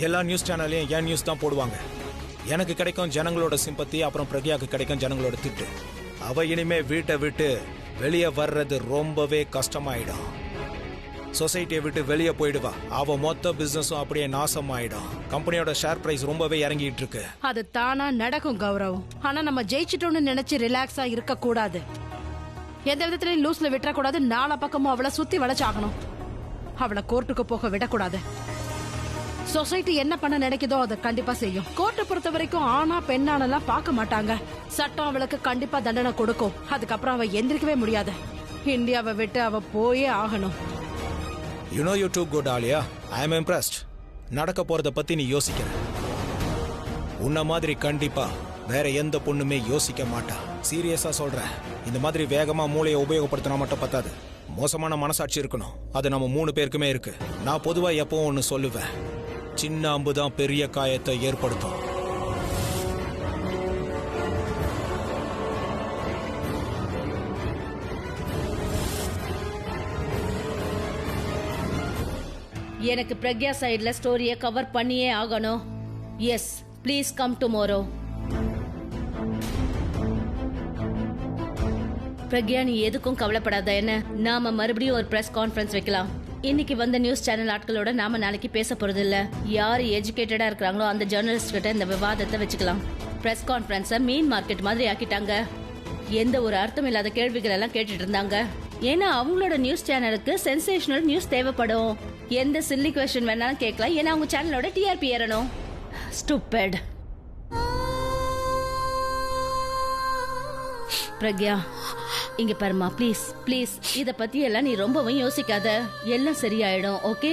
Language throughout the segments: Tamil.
எல்லா நியூஸ் சேனல்லையும் என் நியூஸ் தான் போடுவாங்க. எனக்கு கிடைக்கும் ஜனங்களோட சிம்பத்தி, அப்புறம் பிரக்யாவுக்கு கிடைக்கும் ஜனங்களோட திட்டு. அவ இனிமே வீட்டை விட்டு வெளியே வர்றது ரொம்பவே கஷ்டமாயிடும். சொசைட்டியை விட்டு வெளியே போயிடுவா. அவ மொத்த பிசினஸும் அப்படியே நாசமாயிடும். கம்பெனியோட ஷேர் பிரைஸ் ரொம்பவே இறங்கிட்டு இருக்கு. அது தானா நடக்கும் கௌரவ். ஆனா நம்ம ஜெயிச்சிட்டோம்னு நினைச்சு ரிலாக்ஸா இருக்க கூடாது. எந்த விதத்திலையும் லூஸ்ல விட்டுறக்கூடாது. நாலா பக்கமும் அவளை சுத்தி வளைச்சாகணும். அவளை கோர்ட்டுக்கு போக விடக்கூடாது. சொசைட்டி என்ன பண்ண நினைக்குதோ அதை கண்டிப்பா செய்யும். கோர்ட்டை பொறுத்த வரைக்கும் ஆனா பெண்ணானெல்லாம் பார்க்க மாட்டாங்க. சட்டம் அவளுக்கு கண்டிப்பா தண்டனை கொடுக்கும். அதுக்கப்புறம் அவ எந்திரிக்கவே முடியாது. இந்தியாவை விட்டு அவ போயே ஆகணும். You know you too good, Alia. I am impressed. நடக்க போறத பத்தி நீ யோசிக்கிற. உன்ன மாதிரி கண்டிப்பா வேற எந்த பொண்ணுமே யோசிக்க மாட்டா. சீரியஸா சொல்றேன். இந்த மாதிரி வேகமா மூளையை உபயோகப்படுத்தினா மட்டும் பத்தாது. மோசமான மனசாட்சி இருக்கணும். அது நம்ம 3 பேருக்குமே இருக்கு. நான் பொதுவா எப்பவும் ஒன்னு சொல்லுவேன், சின்ன அம்பு தான் பெரிய காயத்தை ஏற்படுத்தும். எனக்கு பிரக்யா சைடுல ஸ்டோரியை கவர் பண்ணியே ஆகணும். Yes, please come tomorrow. Pragya, நீ எதுக்கும் கவலைப்படாத. என்ன, நாம மறுபடியும் ஒரு பிரஸ் கான்ஃபரன்ஸ் வைக்கலாம். இன்னைக்கு வந்த நியூஸ் சேனல் ஆட்களோட நாம நாளைக்கு பேச போறது இல்ல. யாரு எஜுகேட்டடா இருக்கிறாங்களோ அந்த ஜேர்னலிஸ்ட் கிட்ட இந்த விவாதத்தை வச்சுக்கலாம். பிரஸ் கான்ஃபரன்ஸ மீன் மார்க்கெட் மாதிரி ஆக்கிட்டாங்க. எந்த ஒரு அர்த்தம் இல்லாத கேள்விகள் எல்லாம் கேட்டுட்டு இருந்தாங்க. ஏன்னா அவங்களோட நியூஸ் சேனலுக்கு சென்சேஷனல் நியூஸ் தேவைப்படும். எந்த சில்லி கொஸ்டின் வேணாலும் கேட்கலாம். ஏன்னா அவங்க சேனலோட டிஆர்பி ஏறணும். ஸ்டூபிட். பிரக்யா, இங்க பாருமா, ப்ளீஸ் ப்ளீஸ், இத பத்தி எல்லாம் நீ ரொம்பவும் யோசிக்காத. எல்லாம் சரியாயிடும். ஓகே?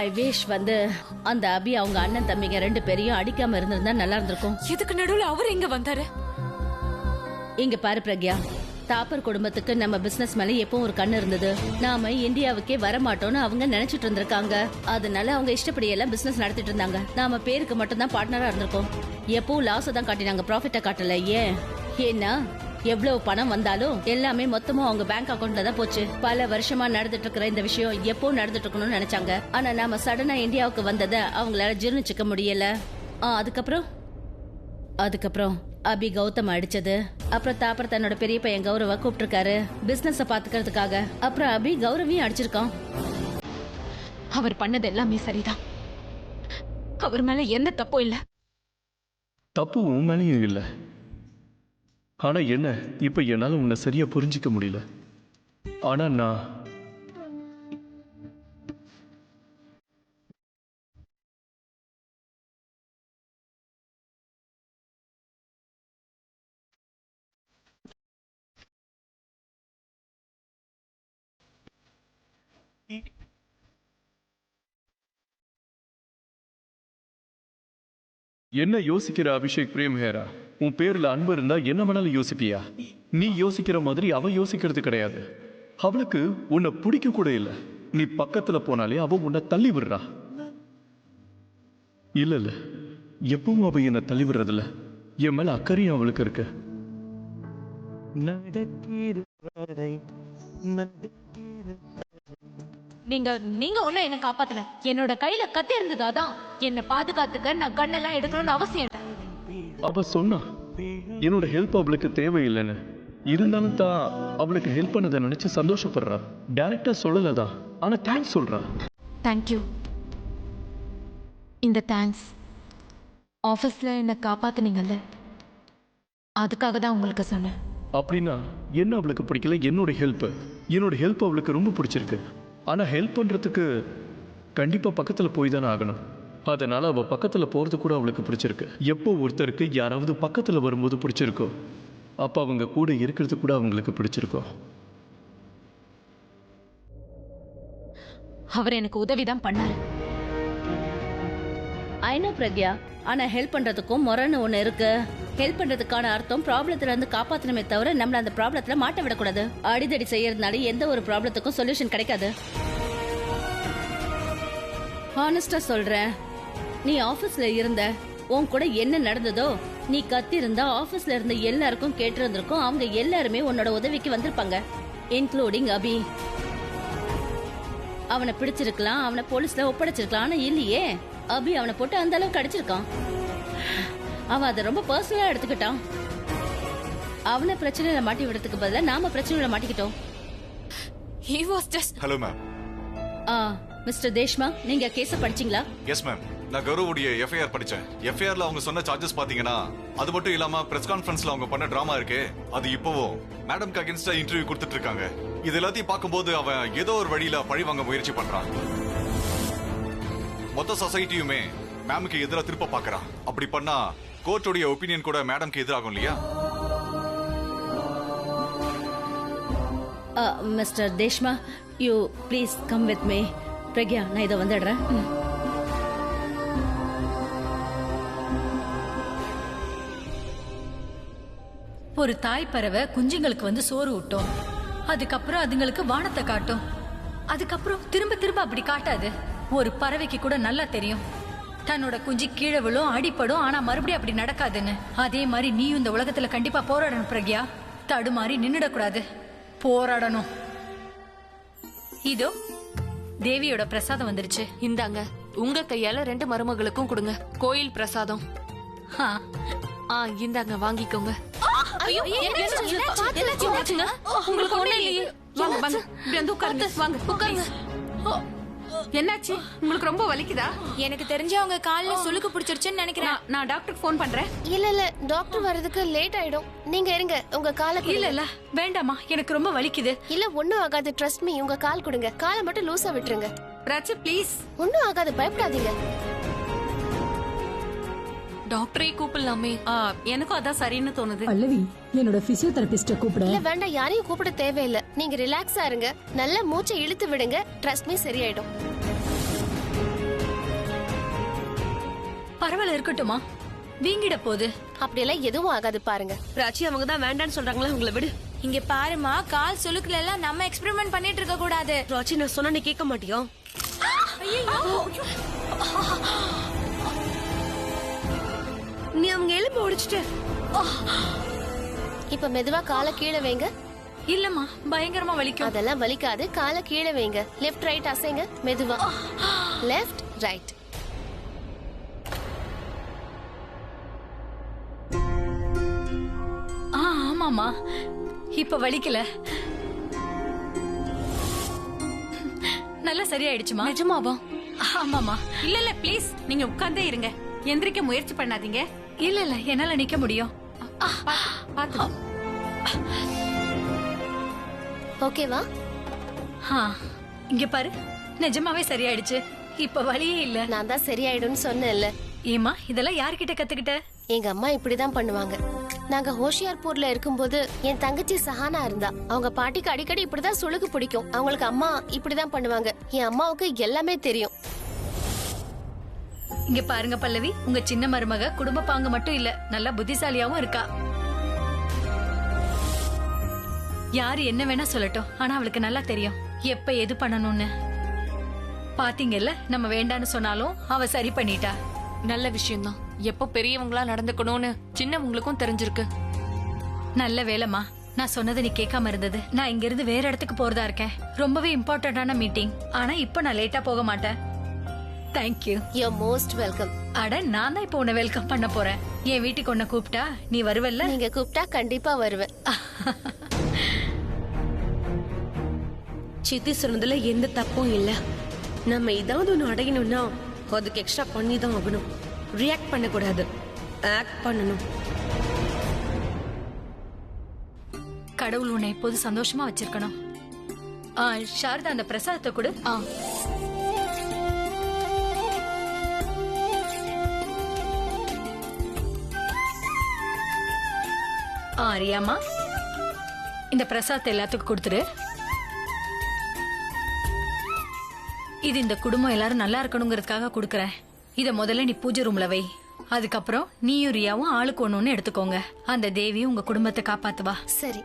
ஐ விஷ் அந்த அபி அவங்க அண்ணன் தம்பிங்க 2 பேரையும் அடிக்காம இருந்திருந்தா நல்லா இருந்திருக்கும். இதுக்கு நடுவுல அவர் எங்க வந்தாரு? இங்க பாரு பிரக்யா, தாப்பர் குடும்பத்துக்கு நம்ம பிசினஸ் மேல எப்பவும் ஒரு கண்ணு இருந்தது. நாம இந்தியாவுக்கே வரமாட்டோம்னு அவங்க நினைச்சிட்டு இருந்திருக்காங்க. அதனால அவங்க இஷ்டப்படி எல்லாம் பிசினஸ் நடத்திட்டு இருந்தாங்க. நாம பேருக்கு மட்டும் தான் பார்ட்னரா இருந்திருக்கோம். எப்பவும் லாஸ் தான் காட்டினாங்க, ப்ராஃபிட்ட காட்டல. ஏன்னா எவ்வளவு பணம் வந்தாலும் எல்லாமே மொத்தமா அவங்க பேங்க் அக்கவுண்ட்ல தான் போச்சு. பல வருஷமா நடந்துட்டு இருக்கிற இந்த விஷயம் எப்போ நடந்துட்டு இருக்கணும்னு நினைச்சாங்க. ஆனா நாம சடனா இந்தியாவுக்கு வந்ததை அவங்களால ஜீர்ணிச்சுக்க முடியல. அதுக்கப்புறம் அபி கௌதம் அடிச்சது. அப்புறம் தாப்பர் தன்னோட பெரிய பையன் கௌரவ கூப்பிட்டிருக்காரு பிசினஸ பாத்துக்கிறதுக்காக. அப்புறம் அபி கௌரவையும் அடிச்சிருக்கான். அவர் பண்ணது எல்லாமே சரிதான். அவர் மேல எந்த தப்பும் இல்ல. தப்பு உன் மேலேயும் இல்லை. ஆனா என்ன, இப்ப என்னால உன்னை சரியா புரிஞ்சிக்க முடியல. ஆனா நான் என்ன யோசிக்கிற அபிஷேக் பிரேம்ஹேரா? உன் பேர்ல அன்பு இருந்தா என்ன வேணாலும் யோசிப்பியா? நீ யோசிக்கிற மாதிரி அவ யோசிக்கிறது கிடையாது. அவளுக்கு உன்னை பிடிக்க கூட இல்லை. நீ பக்கத்துல போனாலே அவ உன்னை தள்ளி விடுறா. இல்ல, எப்பவும் அவ என்னை தள்ளி விடுறதில்ல. என் மேல அக்கறையும் அவளுக்கு இருக்கு. நீங்க ஒன்னும் என்ன காப்பாத்தல. என்னோட கையில கத்தி இருந்ததாதான் என்ன பாதுகாத்துக்க நான் கண்ணெல்லாம் எடுக்கணும்னு அவசியம் இல்லை. அவ சொன்னா என்னோட ஹெல்ப் அவளுக்கு தேவையில்லைன்னு. இருந்தாலும் தான் அவளுக்கு ஹெல்ப் பண்ணதை நினைச்சு சந்தோஷப்படுறா. டைரக்டா சொல்லலதான், ஆனா தேங்க்ஸ் சொல்றா. தேங்க்யூ. இந்த தேங்க்ஸ் ஆஃபீஸ்ல என்ன காப்பாத்துனீங்கல்ல, அதுக்காக தான் உங்களுக்கு சொன்னேன். அப்படின்னா என்ன அவளுக்கு பிடிக்கல? என்னோட ஹெல்ப் அவளுக்கு ரொம்ப பிடிச்சிருக்கு. ஆனா ஹெல்ப் பண்றதுக்கு கண்டிப்பா பக்கத்துல போய் தானே ஆகணும். அதனால அவ பக்கத்துல போறது கூட அவளுக்கு பிடிச்சிருக்கு. எப்போ ஒருத்தருக்கு யாராவது பக்கத்துல வரும்போது பிடிச்சிருக்கோ, அப்ப அவங்க கூட இருக்கிறது கூட அவங்களுக்கு பிடிச்சிருக்கோ. அவர் எனக்கு உதவிதான் பண்ணாரு. ஐ நோ பிரக்யா, ஆனா ஹெல்ப் பண்றதுக்கும் முறைன்னு ஒண்ணு இருக்கு. ஹெல்ப் பண்றதுக்கான அர்த்தம் ப்ராப்ளத்துல இருந்து காப்பாத்தணுமே தவிர நம்மள அந்த ப்ராப்ளத்துல மாட்ட விடக்கூடாது. அடிதடி செய்யறதுனால எந்த ஒரு ப்ராப்ளத்துக்கும் சொல்யூஷன் கிடைக்காது. ஹானஸ்டா சொல்றேன், நீ ஆபீஸ்ல இருந்த, உன் கூட என்ன நடந்ததோ, நீ கத்தி இருந்தா ஆபீஸ்ல இருந்த எல்லாருக்கும் கேட்டிருந்திருக்கும். அவங்க எல்லாருமே உன்னோட உதவிக்கு வந்திருப்பாங்க, இன்க்ளூடிங் அபி. அவனை பிடிச்சிருக்கலாம், அவனை போலீஸ்ல ஒப்படைச்சிருக்கலாம். ஆனா இல்லையே, அபி அவனை போட்டு அந்த அளவுக்கு அடிச்சிருக்கான். அவன் அதை ரொம்ப பர்சனலா எடுத்துக்கிட்டான். அவனை பிரச்சனையில மாட்டி விடுறதுக்கு பதிலா நாம பிரச்சனையில மாட்டிக்கிட்டோம். He was just hello ma'am. Mister Deshma, நீங்க கேஸ படிச்சீங்களா? Yes ma'am. நான் கௌரவுடைய எஃப்ஐஆர் படிச்சேன். எஃப்ஐஆர்ல அவங்க சொன்ன சார்ஜஸ் பாத்தீங்கன்னா, அது மட்டும் இல்லாம பிரஸ் கான்ஃபரன்ஸ்ல அவங்க பண்ண டிராமா இருக்கே, அது இப்பவும் மேடம்க்கு அகைன்ஸ்டா இன்டர்வியூ கொடுத்துட்டு இருக்காங்க. இது எல்லாத்தையும் பார்க்கும்போது அவன் ஏதோ ஒரு வழியில பழி வாங்க முயற்சி பண்றான். மொத்த சொசைட்டியுமே மேமுக்கு எதிராக திருப்ப பாக்குறான். அப்படி பண்ணா கோர்ட்டுடைய ஒப்பீனியன் கூட மேடம்க்கு எதிராகும் இல்லையா? Mister Deshma, you please come with me. Pragya, நான் இதை வந்துடுறேன். ஒரு தாய் பறவை குஞ்சுங்களுக்கு வந்து சோறு ஊட்டும், அதுக்கப்புறம் அதுங்களுக்கு வானத்தை காட்டும், அதுக்கப்புறம் திரும்ப திரும்ப அப்படி காட்டாது. ஒரு பறவைக்கு கூட நல்லா தெரியும் தன்னோட குஞ்சு கீழே விழும், அடிப்படும், ஆனா மறுபடியும் அப்படி நடக்காதுன்னு. அதே மாதிரி நீயும் இந்த உலகத்துல கண்டிப்பா போராடணும் பிரக்யா. தடுமாறி நின்னுடக்கூடாது, போராடணும். இதோ தேவியோட பிரசாதம் வந்துருச்சு. இந்தாங்க, உங்க கையால 2 மருமகளுக்கும் கொடுங்க. கோயில் பிரசாதம். இந்தாங்க, வாங்கிக்கோங்க. ஐயோ, என்னாச்சுங்க? உங்களுக்கு ஒண்ணு இல்லையே. வாங்க வாங்க, இப்படி வந்து உட்காருங்க. வாங்க உட்காருங்க. என்னாச்சு? உங்களுக்கு ரொம்ப வலிக்குதா? எனக்கு தெரிஞ்ச அவங்க கால்ல சுளுக்கு பிடிச்சிருச்சுன்னு நினைக்கிறேன். நான் டாக்டருக்கு ஃபோன் பண்றேன். இல்ல டாக்டர் வரதுக்கு லேட் ஆயிடும். நீங்க இருங்க, உங்க காலை இல்ல வேண்டாமா, எனக்கு ரொம்ப வலிக்குது. இல்ல ஒண்ணும் ஆகாது, ட்ரஸ்ட் மீ. உங்க கால் கொடுங்க, காலை மட்டும் லூசா விட்டுருங்க. ராஜு ப்ளீஸ். ஒண்ணும் ஆகாது, பயப்படாதீங்க. டாக்டரே கூப்பிடலாமே. எனக்கும் அதான் சரின்னு தோணுது. பல்லவி, என்னோட பிசியோதெரபிஸ்ட கூப்பிட. இல்ல வேண்டாம், யாரையும் கூப்பிட தேவையில்லை. நீங்க ரிலாக்ஸா இருங்க, நல்ல மூச்சை இழுத்து விடுங்க. ட்ரஸ்ட் மீ, சரியாயிடும். பரவாயில்ல, இருக்கட்டுமா, வீங்கிட போகுது. அப்படியெல்லாம் எதுவும் ஆகாது, பாருங்க. ராச்சி அவங்க தான் வேண்டான்னு சொல்றாங்களா, உங்களை விடு. இங்க பாருமா, கால் சுளுக்குல எல்லாம் நம்ம எக்ஸ்பெரிமெண்ட் பண்ணிட்டு இருக்க கூடாது. ராச்சி, நான் சொன்னா நீ கேட்க மாட்டியோ? நீ அவங்க எலும்பு ஒடிச்சிட்ட. இப்ப மெதுவா காலை கீழே வைங்க. இல்லம்மா, பயங்கரமா வலிக்கும். அதெல்லாம் வலிக்காது, காலை கீழே வைங்க. லெஃப்ட் ரைட் அசைங்க, மெதுவா. Left right. ஆமாமா, இப்ப வலிக்கல, நல்லா சரியாயிடுச்சுமா. நிஜமாவா? ஆமாமா. இல்ல ப்ளீஸ், நீங்க உட்கார்ந்தே இருங்க. எந்திரிக்க முயற்சி பண்ணாதீங்க. இல்ல என்னால நிக்க முடியும். பாத்து. ஓகேவா? இங்க பாரு, நிஜமாவே சரியாயிடுச்சு. இப்ப வலியே இல்ல. நான் தான் சரியாயிடும்னு சொன்னேன்ல. ஏமா, இதெல்லாம் யார்கிட்ட கத்துக்கிட்ட? எங்க அம்மா இப்படிதான் பண்ணுவாங்க. நாங்க ஹோஷியார்பூர்ல இருக்கும்போது என் தங்கச்சி சஹானா இருந்தா. அவங்க பாட்டிக்கு அடிக்கடி இப்படிதான் சுளுக்கு பிடிக்கும். அவங்களுக்கு அம்மா இப்படிதான் பண்ணுவாங்க. என் அம்மாவுக்கு எல்லாமே தெரியும். இங்க பாருங்க பல்லவி, உங்க சின்ன மருமக குடும்ப பாங்கு மட்டும் இல்ல, நல்லா புத்திசாலியாவும் இருக்கா. யாரு என்ன வேணா சொல்லட்டும், ஆனா அவளுக்கு நல்லா தெரியும் எப்ப எது பண்ணணும்னு. பாத்தீங்கல்ல, நம்ம வேண்டான்னு சொன்னாலும் அவ சரி பண்ணிட்டா. நல்ல விஷயம்தான். எப்போ பெரியவங்களா நடந்துக்கணும்னு சின்னவங்களுக்கும் தெரிஞ்சிருக்கு. நல்ல வேலைமா, நான் சொன்னதை நீ கேட்காம இருந்தது. நான் இங்க இருந்து வேற இடத்துக்கு போறதா இருக்கேன். ரொம்பவே இம்பார்ட்டன்டான மீட்டிங். ஆனா இப்ப நான் லேட்டா போக மாட்டேன். தேங்க்யூ. You're most welcome. அட, நான் தான் இப்ப உன்னை வெல்கம் பண்ண போறேன். என் வீட்டுக்கு உன்னை கூப்பிட்டா நீ வருவல்ல? நீங்க கூப்பிட்டா கண்டிப்பா வருவேன். சித்தி சொன்னதுல எந்த தப்பும் இல்ல. நம்ம ஏதாவது ஒண்ணு அடையணும்னா அதுக்கு எக்ஸ்ட்ரா பண்ணி தான் ஆகணும். ரியாக்ட் பண்ண கூடாது, ஆக்ட் பண்ணணும். கடவுள் உன்னை எப்போது சந்தோஷமா வச்சிருக்கணும். சாரதா, அந்த பிரசாதத்தை கொடு. ரியாமா, இந்த பிரசாதத்தை எல்லாத்துக்கும் கொடுத்துரு. இது இந்த குடும்பம் எல்லாரும் நல்லா இருக்கணுங்கிறதுக்காக கொடுக்கறேன். இத முதல்ல நீ பூஜை ரூம்ல வை. அதுக்கப்புறம் நீயும் ரியாவும் ஆளுக்கு ஒண்ணு எடுத்துக்கோங்க. அந்த தேவியும் உங்க குடும்பத்தை காப்பாத்துவா. சரி.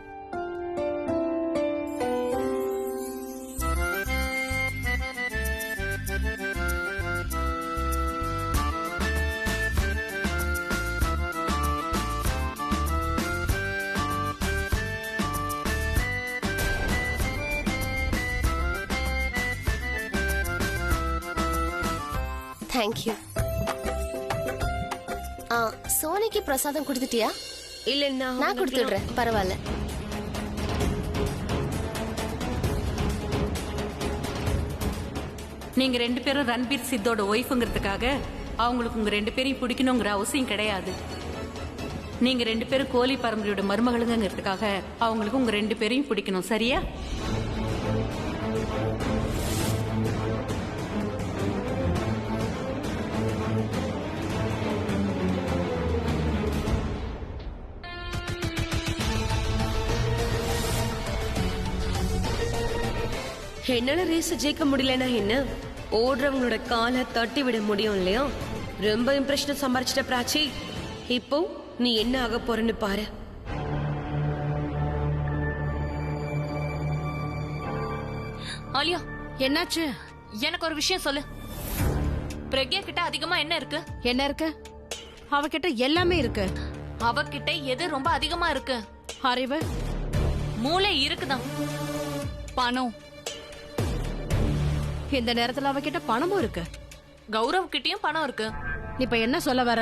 தேங்க்யூ. சோனிக்கு பிரசாதம் கொடுத்துட்டியா? இல்ல நான் கொடுத்துடுறேன், பரவாயில்ல. நீங்க 2 பேரும் ரன்பீர் சித்தோட ஒய்ஃபுங்கிறதுக்காக அவங்களுக்கு உங்க 2 பேரையும் பிடிக்கணுங்கிற அவசியம் கிடையாது. நீங்க 2 பேரும் கோலி பரம்பரையோட மருமகளுங்கிறதுக்காக அவங்களுக்கு உங்க 2 பேரையும் பிடிக்கணும், சரியா? என்னால ரேஸ் ஜெயிக்க முடியலன்னா என்ன, ஓடுறவங்களோட காலை தட்டி விட முடியும் இல்லையா? ரொம்ப இம்ப்ரெஷன் சம்பாரிச்சிட்ட பிராச்சி. இப்போ நீ என்ன ஆக போறன்னு பாரு. ஆலியா, என்னாச்சு? எனக்கு ஒரு விஷயம் சொல்லு. பிரக்யா கிட்ட அதிகமா என்ன இருக்கு? என்ன இருக்கு? அவகிட்ட எல்லாமே இருக்கு. அவகிட்ட எது ரொம்ப அதிகமா இருக்கு? அறிவு, மூளை இருக்குதான். பணம். இந்த நேரத்துல அவகிட்ட பணமும் இருக்கு. கௌரவ் கிட்டயும் பணம் இருக்கு. நீ இப்ப என்ன சொல்ல வர?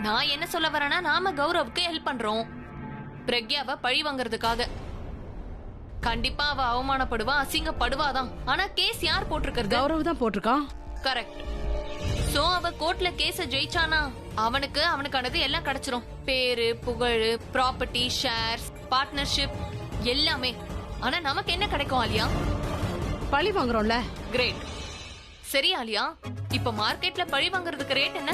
நான் என்ன சொல்ல வரேன்னா, நாம கௌரவுக்கு ஹெல்ப் பண்றோம் பிரக்யாவை பழி வாங்குறதுக்காக. கண்டிப்பா அவ அவமானப்படுவா, அசிங்கப்படுவாதான். ஆனா கேஸ் யார் போட்டிருக்கிறது? கௌரவ் தான் போட்டிருக்கான். கரெக்ட். சோ அவ கோர்ட்ல கேஸ ஜெயிச்சானா அவனுக்கானது எல்லாம் கிடைச்சிரும். பேரு, புகழ், ப்ராப்பர்ட்டி, ஷேர்ஸ், பார்ட்னர்ஷிப் எல்லாமே. ஆனா நமக்கு என்ன கிடைக்கும் ஆலியா? பழி வாங்குறோம்ல. கிரேட். சரி ஆலியா, இப்ப மார்க்கெட்ல பழி வாங்குறதுக்கு ரேட் என்ன?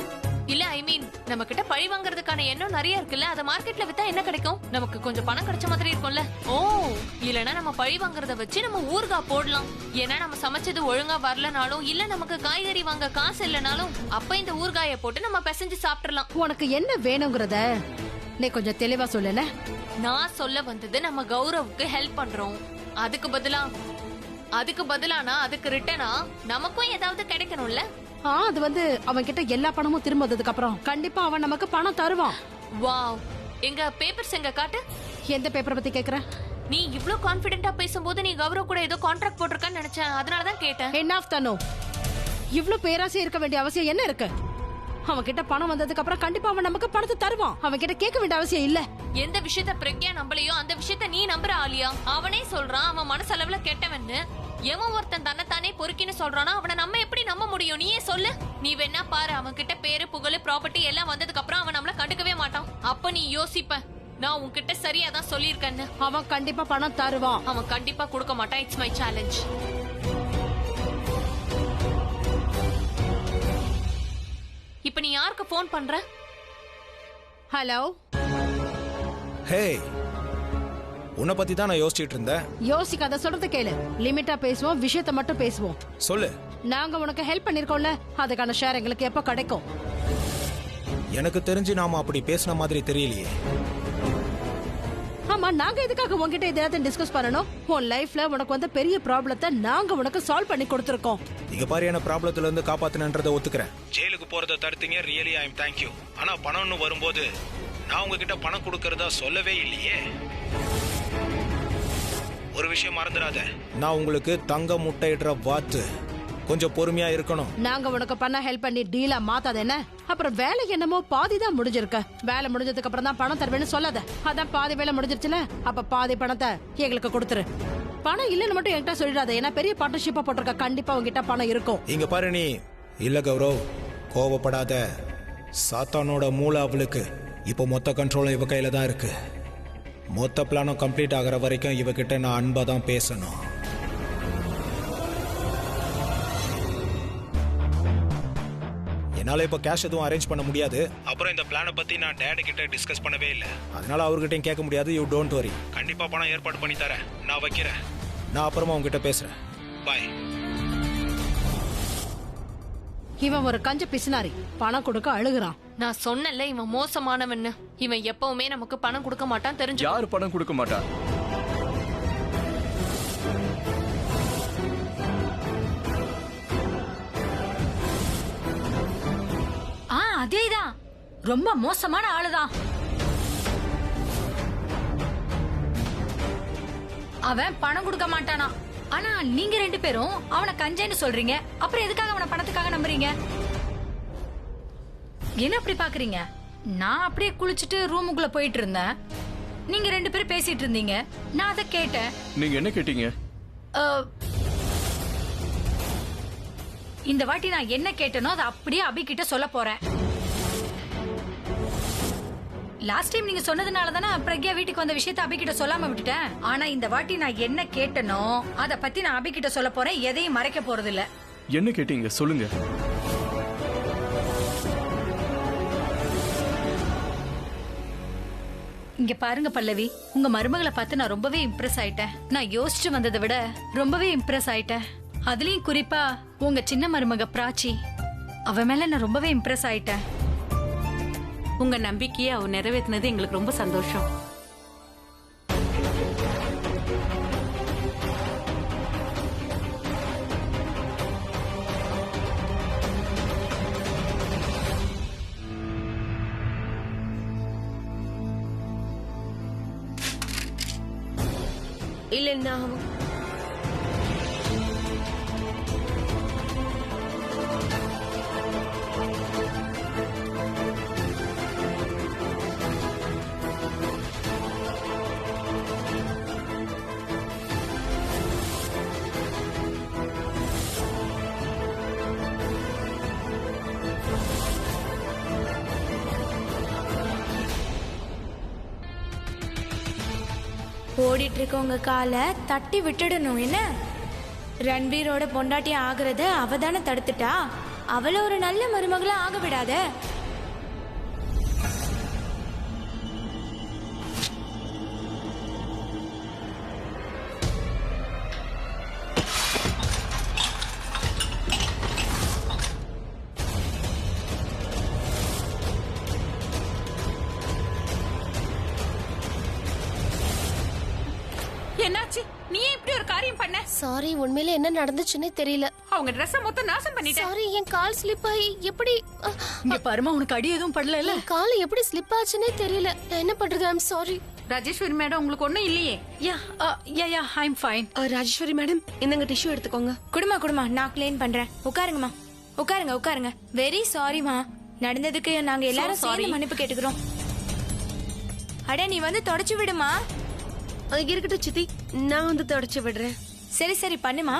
இல்ல ஐ மீன் நம்ம கிட்ட பழி வாங்குறதுக்கான எண்ணம் நிறைய இருக்குல்ல, அத மார்க்கெட்ல வித்தா என்ன கிடைக்கும்? நமக்கு கொஞ்சம் பணம் கிடைச்ச மாதிரி இருக்கும்ல. ஓ, இல்லனா நம்ம பழி வாங்குறத வச்சு நம்ம ஊறுகாய் போடலாம். ஏன்னா நம்ம சமைச்சது ஒழுங்கா வரலனாலும், இல்ல நமக்கு காய்கறி வாங்க காசு இல்லனாலும், அப்ப இந்த ஊறுகாயை போட்டு நம்ம பிசைஞ்சு சாப்பிடலாம். உனக்கு என்ன வேணுங்கிறத நீ கொஞ்சம் தெளிவா சொல்லுன. நான் சொல்ல வந்தது, நம்ம கௌரவுக்கு ஹெல்ப் பண்றோம். அதுக்கு பதிலானா அதுக்கு ரிட்டனா நமக்கும் ஏதாவது கிடைக்கணும்ல. அது அவன் கிட்ட எல்லா பணமும் திரும்ப வந்ததுக்கு அப்புறம் கண்டிப்பா அவன் நமக்கு பணம் தருவான். வாவ். எங்க பேப்பர்ஸ் எங்க காட்டு. எந்த பேப்பரை பத்தி கேக்குற? நீ இவ்ளோ கான்ஃபிடென்ட்டா பேசும்போது நீ கௌரவ் கூட ஏதோ கான்ட்ராக்ட் போட்டிருக்கன்னு நினைச்சேன். அதனால தான் கேட்டேன். என்ன ஆஃப் தனோ, இவ்ளோ பேராசை இருக்க வேண்டிய அவசியம் என்ன இருக்கு? அவன் கிட்ட பணம் வந்ததுக்கு அப்புறம் கண்டிப்பா அவன் நமக்கு பணத்தை தருவான். அவன் கிட்ட கேட்க வேண்டிய அவசியம் இல்ல. எந்த விஷயத்த பிரக்யா நம்பலையோ அந்த விஷயத்த நீ நம்புற ஆலியா? அவனே சொல்றான் அவன் மனசளவுல கெட்டவன்னு. எவன் ஒருத்தன் தன்னைத்தானே பொறுக்கின்னு சொல்றானா அவனை நம்ம எப்படி நம்ப முடியும்? நீயே சொல்லு. நீ வேணா பாரு, அவன் கிட்ட பேரு, புகழ், ப்ராப்பர்ட்டி எல்லாம் வந்ததுக்கு அப்புறம் அவன் நம்மள கண்டுக்கவே மாட்டான். அப்ப நீ யோசிப்ப, நான் உன்கிட்ட சரியா தான் சொல்லியிருக்கேன்னு. அவன் கண்டிப்பா பணம் தருவான். அவன் கண்டிப்பா கொடுக்க மாட்டான். It's my challenge. இப்ப நீ யாருக்கு போன் பண்ற? ஹலோ. ஹே, உன்னை பத்தி தான் நான் யோசிச்சுட்டு இருந்தேன். யோசிக்காத, சொல்றத கேளு. லிமிட்டா பேசுவோம், விஷயத்தை மட்டும் பேசுவோம். சொல்லு. நாங்க உனக்கு ஹெல்ப் பண்ணிருக்கோம்ல, அதுக்கான ஷேர் எங்களுக்கு எப்ப கிடைக்கும்? எனக்கு தெரிஞ்சு நாம அப்படி பேசின மாதிரி தெரியலையே. ஆமா, நாங்க எதுக்காக உன்கிட்ட இதெல்லாம் டிஸ்கஸ் பண்ணணும்? உன் லைஃப்ல உனக்கு பெரிய ப்ராப்ளத்தை நாங்க உனக்கு சால்வ் பண்ணி கொடுத்திருக்கோம். இங்க பாரு, என்ன ப்ராப்ளத்துல இருந்து காப்பாத்தினன்றதை ஒத்துக்கிறேன். ஜெயிலுக்கு போறதை தடுத்தீங்க, ரியலி ஐ அம் தேங்க்யூ. ஆனா பணம்னு வரும்போது நான் உங்ககிட்ட பணம் கொடுக்கறதா சொல்லவே இல்லையே. ஒரு விஷயம் மறந்துடாத, நான் உங்களுக்கு தங்க முட்டையிடுற வாத்து. கொஞ்சம் பொறுமையா இருக்கணும். நாங்க உனக்கு பண்ண ஹெல்ப் பண்ணி டீலா மாத்தாத என்ன? அப்புறம் வேலை என்னமோ பாதி தான் முடிஞ்சிருக்க. வேலை முடிஞ்சதுக்கு அப்புறம் தான் பணம் தருவேன்னு சொல்லாத. அதான் பாதி வேலை முடிஞ்சிருச்சுல, அப்ப பாதி பணத்தை எங்களுக்கு கொடுத்துரு. பணம் இல்லன்னு மட்டும் என்கிட்ட சொல்லிடாத, ஏன்னா பெரிய பார்ட்னர்ஷிப்பா போட்டிருக்க. கண்டிப்பா உங்ககிட்ட பணம் இருக்கும். இங்க பாரு, நீ இல்ல கௌரவ், கோவப்படாத. சாத்தானோட மூளை அவளுக்கு இப்போ மொத்த கண்ட்ரோலும் இவ கையில தான் இருக்கு. மொத்த பிளானும் கம்ப்ளீட் ஆகிற வரைக்கும் இவகிட்ட நான் அன்பா தான் பேசணும். என்னால இப்ப கேஷ் எதுவும் அரேஞ்ச் பண்ண முடியாது. அப்புறம் இந்த பிளானை பத்தி நான் டேடி கிட்ட டிஸ்கஸ் பண்ணவே இல்லை. அதனால அவர்கிட்டயும் கேட்க முடியாது. யூ டோன்ட் வரி, கண்டிப்பா பணம் ஏற்பாடு பண்ணி தரேன். நான் வைக்கிறேன். நான் அப்புறமா உங்ககிட்ட பேசுறேன். பாய். இவன் ஒரு கஞ்ச பிசினாரி, பணம் கொடுக்க அழுகுறான். நான் சொன்னல இவன் மோசமானவன்னு. இவன் எப்பவுமே நமக்கு பணம் கொடுக்க மாட்டான், தெரிஞ்சு. யாரு பணம் கொடுக்க மாட்டா? அதேதான், ரொம்ப மோசமான ஆளுதான் அவன். பணம் கொடுக்க மாட்டானா? ஆனா நீங்க 2 பேரும் அவனை கஞ்சேன்னு சொல்றீங்க. அப்புறம் எதுக்காக அவனை பணத்துக்காக நம்புறீங்க? என்ன அப்படி பாக்குறீங்க? நான் அப்படியே குளிச்சுட்டு ரூமுக்குள்ள போயிட்டு இருந்தேன். நீங்க 2 பேரும் பேசிட்டு இருந்தீங்க. நான் அதை கேட்டேன். நீங்க என்ன கேட்டீங்க? இந்த வாட்டி நான் என்ன கேட்டனோ அதை அப்படியே அபி கிட்ட சொல்ல போறேன். லாஸ்ட் டைம் நீங்க சொன்னதுனால தானே பிரக்யா வீட்டுக்கு வந்த விஷயத்தை அபி கிட்ட சொல்லாம விட்டுட்டேன். ஆனா இந்த வாட்டி நான் என்ன கேட்டனோ அதை பத்தி நான் அபி கிட்ட சொல்ல போறேன். எதையும் மறைக்க போறது இல்ல. என்ன கேட்டீங்க சொல்லுங்க. இங்க பாருங்க பல்லவி, உங்க மருமகளை பார்த்து நான் ரொம்பவே இம்ப்ரெஸ் ஆயிட்டேன். நான் யோசிச்சு வந்ததை விட ரொம்பவே இம்ப்ரெஸ் ஆயிட்டேன். அதுலயும் குறிப்பா உங்க சின்ன மருமக பிராச்சி, அவ மேல நான் ரொம்பவே இம்ப்ரெஸ் ஆயிட்டேன். உங்க நம்பிக்கையை அவ நிறைவேற்றினது எங்களுக்கு ரொம்ப சந்தோஷம். இல்ல நான் ஓடிட்டு இருக்கவங்க காலை தட்டி விட்டுடணும். என்ன ரன்வீரோட பொண்டாட்டி ஆகுறத அவ தானே தடுத்துட்டா, அவளை ஒரு நல்ல மருமகளா ஆக விடாத. என்னாச்சு? நீ இப்படி ஒரு காரியம் பண்ண? சாரி, உண்மையில என்ன நடந்துச்சுன்னே தெரியல. அவங்க Dress மொத்தம் நாசம் பண்ணிட்ட. சாரி, என் கால் ஸ்லிப் ஆகி எப்படி இங்க பாருமா, உனக்கு அடி எதுவும் படல? என் கால் எப்படி ஸ்லிப் ஆச்சுன்னே தெரியல. நான் என்ன பண்றது? I'm sorry. ராஜேஸ்வரி மேடம், உங்களுக்கு ஒண்ணும் இல்லையே? Yeah I'm fine. Rajeshwari madam, இந்தங்க டிஷ்யூ எடுத்துக்கோங்க. குடுமா நான் க்ளீன் பண்றேன். உட்காருங்கம்மா, உட்காருங்க. வெரி சாரிமா, நடந்ததுக்கு நாங்க எல்லாரும் சேர்ந்து மன்னிப்பு கேட்டுக்கிறோம். அட நீ வந்து தொடச்சு விடுமா. இருக்கட்டும் சித்தி, நான் வந்து தொடச்சு விடுறேன். சரி பண்ணுமா.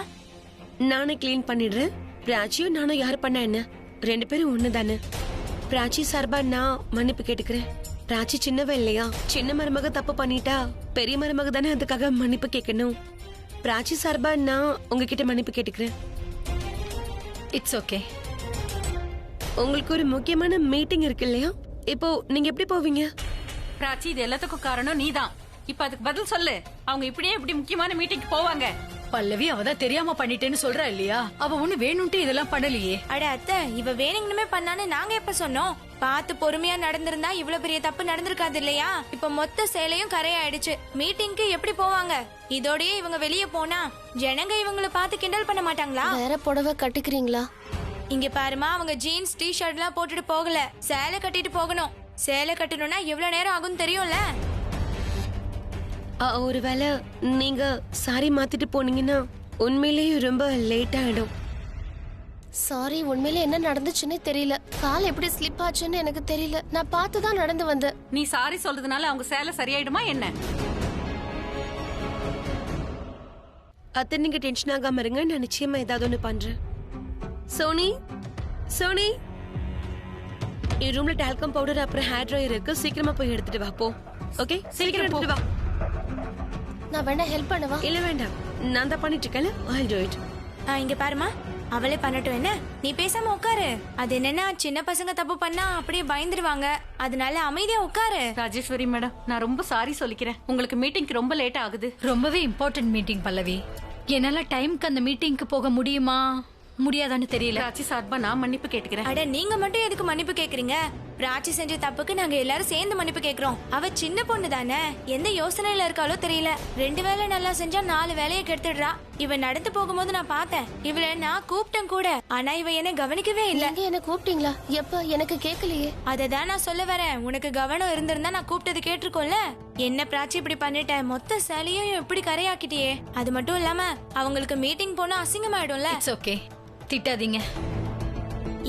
நானே கிளீன் பண்ணிடுறேன். பிராச்சியும் நானும் யாரு பண்ண என்ன, 2 பேரும் ஒண்ணு தானே. பிராச்சி சார்பா நான் மன்னிப்பு கேட்டுக்கிறேன். பிராச்சி சின்னவ இல்லையா, சின்ன மருமக தப்பு பண்ணிட்டா பெரிய மருமக தானே அதுக்காக மன்னிப்பு கேட்கணும். பிராச்சி சார்பா நான் உங்ககிட்ட மன்னிப்பு கேட்டுக்கிறேன். It's okay. உங்களுக்கு ஒரு முக்கியமான மீட்டிங் இருக்கு இல்லையா, இப்போ நீங்க எப்படி போவீங்க? பிராச்சி, இது எல்லாத்துக்கும் காரணம் நீதான். இப்ப அதுக்கு பதில் சொல்லு. அவங்க இப்படியே இப்படி முக்கியமான மீட்டிங் போவாங்க. பல்லவி, அவதான் தெரியாம பண்ணிட்டேன்னு சொல்றா இல்லையா? அவ ஒண்ணு வேணும்ட்டு இதெல்லாம் பண்ணலையே. அட அத்தை, இவ வேணுங்கனுமே பண்ணான்னு நாங்க எப்ப சொன்னோம்? பார்த்து பொறுமையா நடந்திருந்தா இவ்வளவு பெரிய தப்பு நடந்திருக்காது இல்லையா? இப்ப மொத்த சேலையும் கரையாயிடுச்சு. மீட்டிங்க்கு எப்படி போவாங்க? இதோடயே இவங்க வெளியே போனா ஜனங்க இவங்கள பார்த்து கிண்டல் பண்ண மாட்டாங்களா? வேற புடவை கட்டிக்கிறீங்களா? இங்க பாருமா, அவங்க ஜீன்ஸ் டி-ஷர்ட் எல்லாம் போட்டுட்டு போகல, சேலை கட்டிட்டு போகணும். சேலை கட்டணும்னா எவ்வளவு நேரம் ஆகும் தெரியும்ல? ஒருவேளை நீங்க சாரி மாத்திட்டு போனீங்கன்னா உண்மையிலேயே ரொம்ப லேட் ஆயிடும். சாரி, உண்மையில என்ன நடந்துச்சுன்னே தெரியல. கால் எப்படி ஸ்லிப் ஆச்சுன்னு எனக்கு தெரியல. நான் பார்த்து தான் நடந்து வந்தேன். நீ சாரி சொல்றதுனால அவங்க சேலை சரியாயிடுமா என்ன? அத்தை, நீங்க டென்ஷன் ஆகாம இருங்க. நான் நிச்சயமா ஏதாவது ஒண்ணு பண்றேன். சோனி, என் ரூம்ல டால்கம் பவுடர் அப்புறம் ஹேர் ட்ரையர் இருக்கு. சீக்கிரமா போய் எடுத்துட்டு வா. போ. ஓகே, சீக்கிரம் எடுத்துட்டு வா. நான் வேணா ஹெல்ப் பண்ணவா? இல்ல வேண்டாம், நான் தான் பண்ணிட்டு இருக்கேன். I'll do it. இங்க பாருமா, அவளே பண்ணட்டும். என்ன நீ பேசாம உட்காரு. அது என்னன்னா, சின்ன பசங்க தப்பு பண்ணா அப்படியே பயந்துருவாங்க. அதனால அமைதியா உட்காரு. ராஜேஸ்வரி மேடம், நான் ரொம்ப சாரி சொல்லிக்கிறேன். உங்களுக்கு மீட்டிங்க்கு ரொம்ப லேட் ஆகுது. ரொம்பவே இம்பார்ட்டன்ட் மீட்டிங் பல்லவி. என்னால டைம்க்கு அந்த மீட்டிங்க்கு போக முடியுமா முடியாதான்னு தெரியல. பிராச்சி சார்பா நான் மன்னிப்பு கேட்டுக்கிறேன். அட நீங்க மட்டும் எதுக்கு மன்னிப்பு கேக்குறீங்க? பிராச்சி செஞ்ச தப்புக்கு நாங்க எல்லாரும் சேர்ந்து மன்னிப்பு கேக்குறோம். அவ சின்ன பொண்ணு தானே, எந்த யோசனையில இருக்காளோ தெரியல. 2 வேளை நல்லா செஞ்சா 4 வேலையை கெடுத்துடுறா. இவ நடந்து போகும்போது நான் பார்த்தேன். இவளை நான் கூப்பிட்டேன் கூட, ஆனா இவ என்ன கவனிக்கவே இல்ல. நீங்க என்ன கூப்பிட்டீங்களா? எப்ப? எனக்கு கேட்கலையே. அததான் நான் சொல்ல வரேன். உனக்கு கவனம் இருந்திருந்தா நான் கூப்பிட்டது கேட்டிருக்கோம்ல. என்ன பிராச்சி இப்படி பண்ணிட்ட? மொத்த சேலையும் இப்படி கரையாக்கிட்டியே. அது மட்டும் இல்லாம அவங்களுக்கு மீட்டிங் போனா அசிங்கமாயிடும்ல. இட்ஸ் ஓகே, திட்டாதீங்க.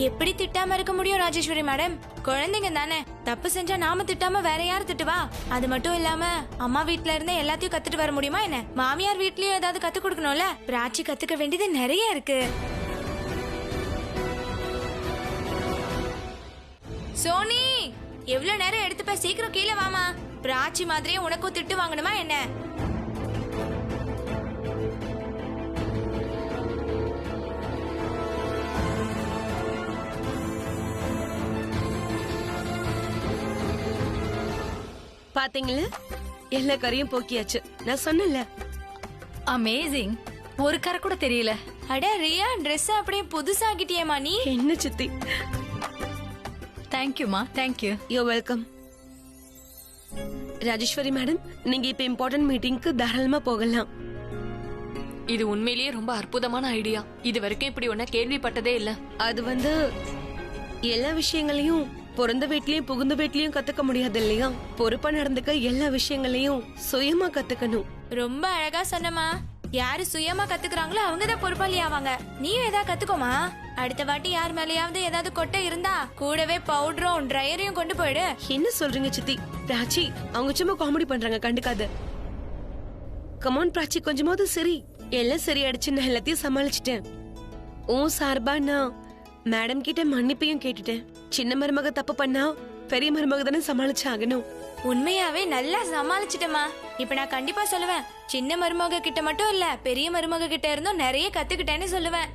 எப்படி திட்டாம இருக்க முடியும் ராஜேஸ்வரி மேடம்? குழந்தைங்க தானே, தப்பு செஞ்சா நாம திட்டாம வேற யாரு திட்டுவா? அது மட்டும் இல்லாம அம்மா வீட்ல இருந்தே எல்லாத்தையும் கத்துட்டு வர முடியுமா என்ன? மாமியார் வீட்லயும் ஏதாவது கத்து கொடுக்கணும்ல. பிராச்சி கத்துக்க வேண்டியது நிறைய இருக்கு. சோனி, எவ்வளவு நேரம் எடுத்துப்ப? சீக்கிரம் கீழே வாமா. பிராச்சி மாதிரியே உனக்கும் திட்டு வாங்கணுமா என்ன? பாத்தீங்களா, எல்லா கரையும் போக்கியாச்சு. நான் சொன்னல. அமேசிங். ஒரு கரை கூட தெரியல. அட ரியா, ட்ரெஸ் அப்படியே புதுசாகிட்டியேமா நீ. என்ன சித்தி? தேங்க்யூமா, thank you. You welcome. Rajeshwari madam, நீங்க இப்ப இம்பார்ட்டன்ட் மீட்டிங்க்கு தாராளமா போகலாம். இது உண்மையிலேயே ரொம்ப அற்புதமான ஐடியா. இது வரைக்கும் இப்படி ஒன்ன கேள்விப்பட்டதே இல்ல. அது எல்லா விஷயங்களையும் பிறந்த வீட்லயும் புகுந்த வீட்லயும் கத்துக்க முடியாது இல்லையா? பொறுப்பா நடந்துக்க எல்லா விஷயங்களையும் சுயமா கத்துக்கணும். ரொம்ப அழகா சொன்னமா. யாரு சுயமா கத்துக்கிறாங்களோ அவங்கதான் பொறுப்பாளி ஆவாங்க. நீயும் ஏதாவது கத்துக்கோமா. அடுத்த வாட்டி யார் மேலயாவது ஏதாவது கொட்டை இருந்தா கூடவே பவுடரும் ட்ரையரையும் கொண்டு போயிடு. என்ன சொல்றீங்க சித்தி? பிராச்சி அவங்க சும்மா காமெடி பண்றாங்க, கண்டுக்காத. கமான் பிராச்சி, கொஞ்சமாவது சரி. எல்லாம் சரியாயிடுச்சு, நான் எல்லாத்தையும் சமாளிச்சிட்டேன். சார்பா நான் மேடம் கிட்ட மன்னிப்பையும் கேட்டுட்டேன். சின்ன மருமக தப்பு பண்ணா பெரிய மருமக தானே சமாளிச்சு ஆகணும். உண்மையாவே நல்லா சமாளிச்சிட்டமா. இப்ப நான் கண்டிப்பா சொல்லுவேன், சின்ன மருமக கிட்ட மட்டும் இல்ல பெரிய மருமக கிட்ட இருந்தும் நிறைய கத்துக்கிட்டேன்னு சொல்லுவேன்.